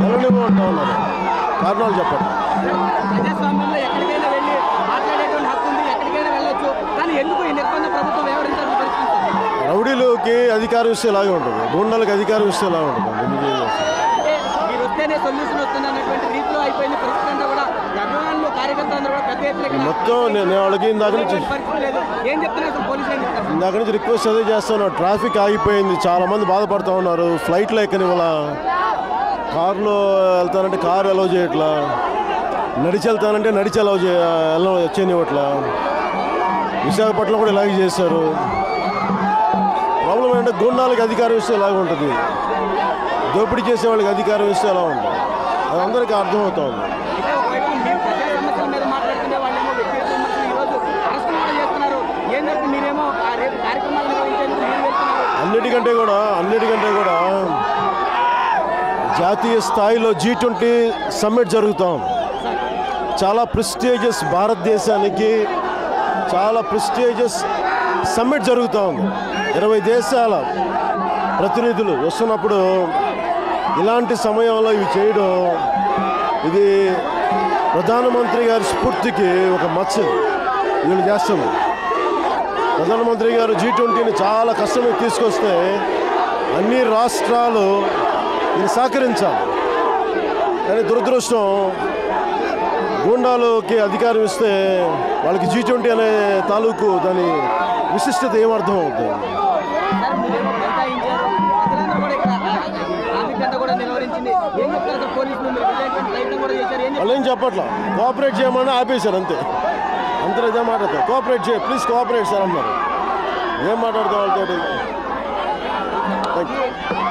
వెళ్ళనివ్వమంటా ఉన్నారు. కారణాలు చెప్పండి. ప్రజాస్వామ్యంలో ఎక్కడికైనా వెళ్ళి మాట్లాడేటువంటి హక్కు ఉంది, ఎక్కడికైనా వెళ్ళొచ్చు. కానీ ఎందుకు ఈ నిర్బంధ ప్రభుత్వం వ్యవహరించాల్సిన పరిస్థితి? రౌడీలకి అధికారం ఇస్తే ఇలాగే ఉంటుంది, గూండాలకు అధికారం ఇస్తే ఇలాగే ఉంటుంది. మీరు వస్తేనే సొల్యూషన్ వస్తుంది అన్నటువంటి రీతిలో అయిపోయింది పరిస్థితి అంతా కూడా. అభిమానులు కార్యకర్తలు కూడా పెద్ద ఎత్తున మొత్తం నేను వాళ్ళకి ఇందాక నుంచి ఏం చెప్తున్నారు అసలు పోలీసులు ఏం చెప్తారు? ఇందాక నుంచి రిక్వెస్ట్ అదే చేస్తాను. ట్రాఫిక్ ఆగిపోయింది, చాలామంది బాధపడుతూ ఉన్నారు. ఫ్లైట్లో ఎక్కనివ్వాల, కారులో వెళ్తానంటే కారు అలౌ చేయట్లా, నడిచి వెళ్తానంటే నడిచి అలౌ వచ్చేనివ్వట్లా. విశాఖపట్నం కూడా ఇలాగే చేశారు. ప్రాబ్లం ఏంటంటే గూండాలకి అధికారం ఇస్తే ఇలాగ ఉంటుంది, దోపిడీ చేసే వాళ్ళకి అధికారం ఇస్తే ఎలా ఉంటుంది, అది అందరికీ అర్థమవుతా ఉంది. అన్నిటికంటే కూడా జాతీయ స్థాయిలో G20 సమ్మిట్ జరుగుతాం. చాలా ప్రెస్టీజియస్, భారతదేశానికి చాలా ప్రెస్టీజియస్ సమ్మిట్ జరుగుతూ ఉంది. 20 దేశాల ప్రతినిధులు వస్తున్నప్పుడు ఇలాంటి సమయంలో ఇవి చేయడం, ఇది ప్రధానమంత్రి గారి స్ఫూర్తికి ఒక మచ్చ. వీళ్ళు చేస్తాము. ప్రధానమంత్రి గారు G20ని చాలా కష్టమే తీసుకొస్తే అన్ని రాష్ట్రాలు దీన్ని సహకరించాలి. కానీ దురదృష్టం, గూండాలకి అధికారం ఇస్తే వాళ్ళకి G20 అనే తాలూకు దాని విశిష్టత ఏమర్థం అవుతుంది? వాళ్ళు ఏం చెప్పట్లా, కోఆపరేట్ చేయమని ఆపేశారు అంతే. అందరూ ఇదే మాట్లాడతారు, కోఆపరేట్ చేయ, ప్లీజ్ కోఆపరేట్ సార్ అన్నారు. ఏం మాట్లాడతాం వాళ్ళతో? Thank you.